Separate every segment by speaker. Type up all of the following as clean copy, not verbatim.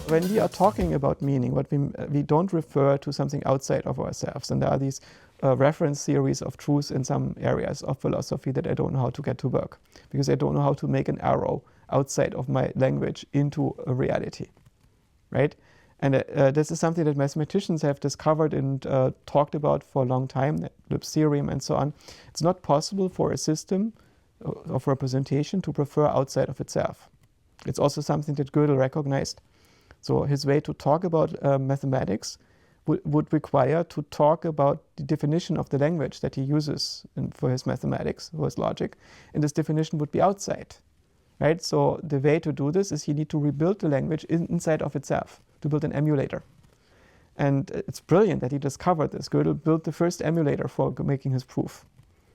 Speaker 1: When we are talking about meaning, we don't refer to something outside of ourselves. And there are these reference theories of truth in some areas of philosophy that I don't know how to get to work, because I don't know how to make an arrow outside of my language into a reality, right? And this is something that mathematicians have discovered and talked about for a long time, Lip's theorem and so on. It's not possible for a system of representation to prefer outside of itself. It's also something that Gödel recognized. So his way to talk about mathematics would require to talk about the definition of the language that he uses for his mathematics, for his logic, and this definition would be outside, right? So the way to do this is you need to rebuild the language inside of itself, to build an emulator. And it's brilliant that he discovered this. Gödel built the first emulator for making his proof,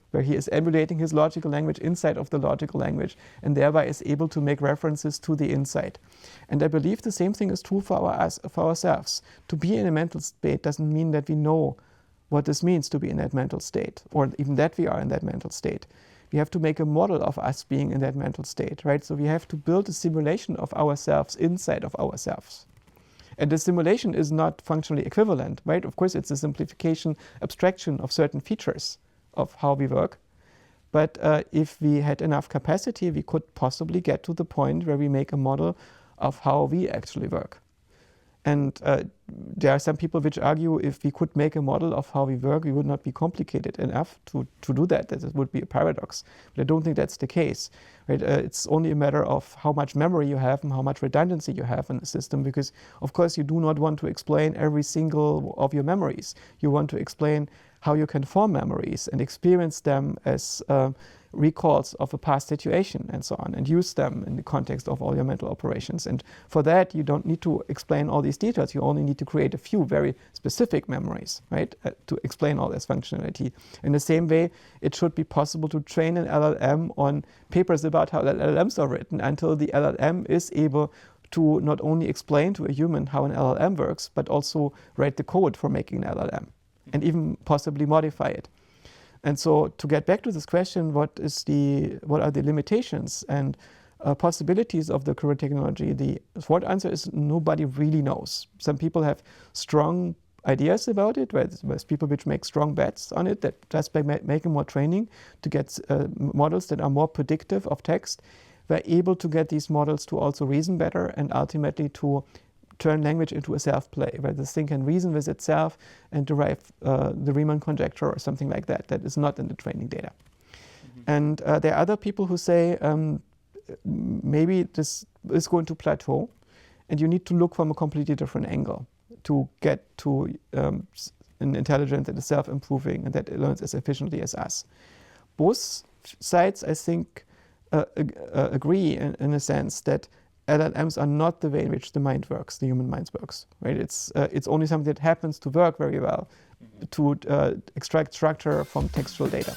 Speaker 1: where he is emulating his logical language inside of the logical language, and thereby is able to make references to the inside. And I believe the same thing is true for ourselves. To be in a mental state doesn't mean that we know what this means to be in that mental state, or even that we are in that mental state. We have to make a model of us being in that mental state, right? So we have to build a simulation of ourselves inside of ourselves. And the simulation is not functionally equivalent, right? Of course, it's a simplification, abstraction of certain features of how we work. But if we had enough capacity, we could possibly get to the point where we make a model of how we actually work. And there are some people which argue if we could make a model of how we work, we would not be complicated enough to do that. That it would be a paradox. But I don't think that's the case. Right? It's only a matter of how much memory you have and how much redundancy you have in the system, because, of course, you do not want to explain every single of your memories. You want to explain how you can form memories and experience them as recalls of a past situation and so on, and use them in the context of all your mental operations. And for that, you don't need to explain all these details. You only need to create a few very specific memories, right, to explain all this functionality. In the same way, it should be possible to train an LLM on papers about how LLMs are written until the LLM is able to not only explain to a human how an LLM works, but also write the code for making an LLM, and even possibly modify it. And so to get back to this question, what are the limitations and possibilities of the current technology? The short answer is nobody really knows. Some people have strong ideas about it, where there's people which make strong bets on it, that just by making more training to get models that are more predictive of text, we're able to get these models to also reason better and ultimately to turn language into a self-play, where this thing can reason with itself and derive the Riemann conjecture or something like that. That is not in the training data. Mm-hmm. And there are other people who say maybe this is going to plateau, and you need to look from a completely different angle to get to an intelligence that is self-improving and that learns as efficiently as us. Both sides, I think, agree in a sense that LLMs are not the way in which the mind works, the human mind works, right? It's only something that happens to work very well to extract structure from textual data.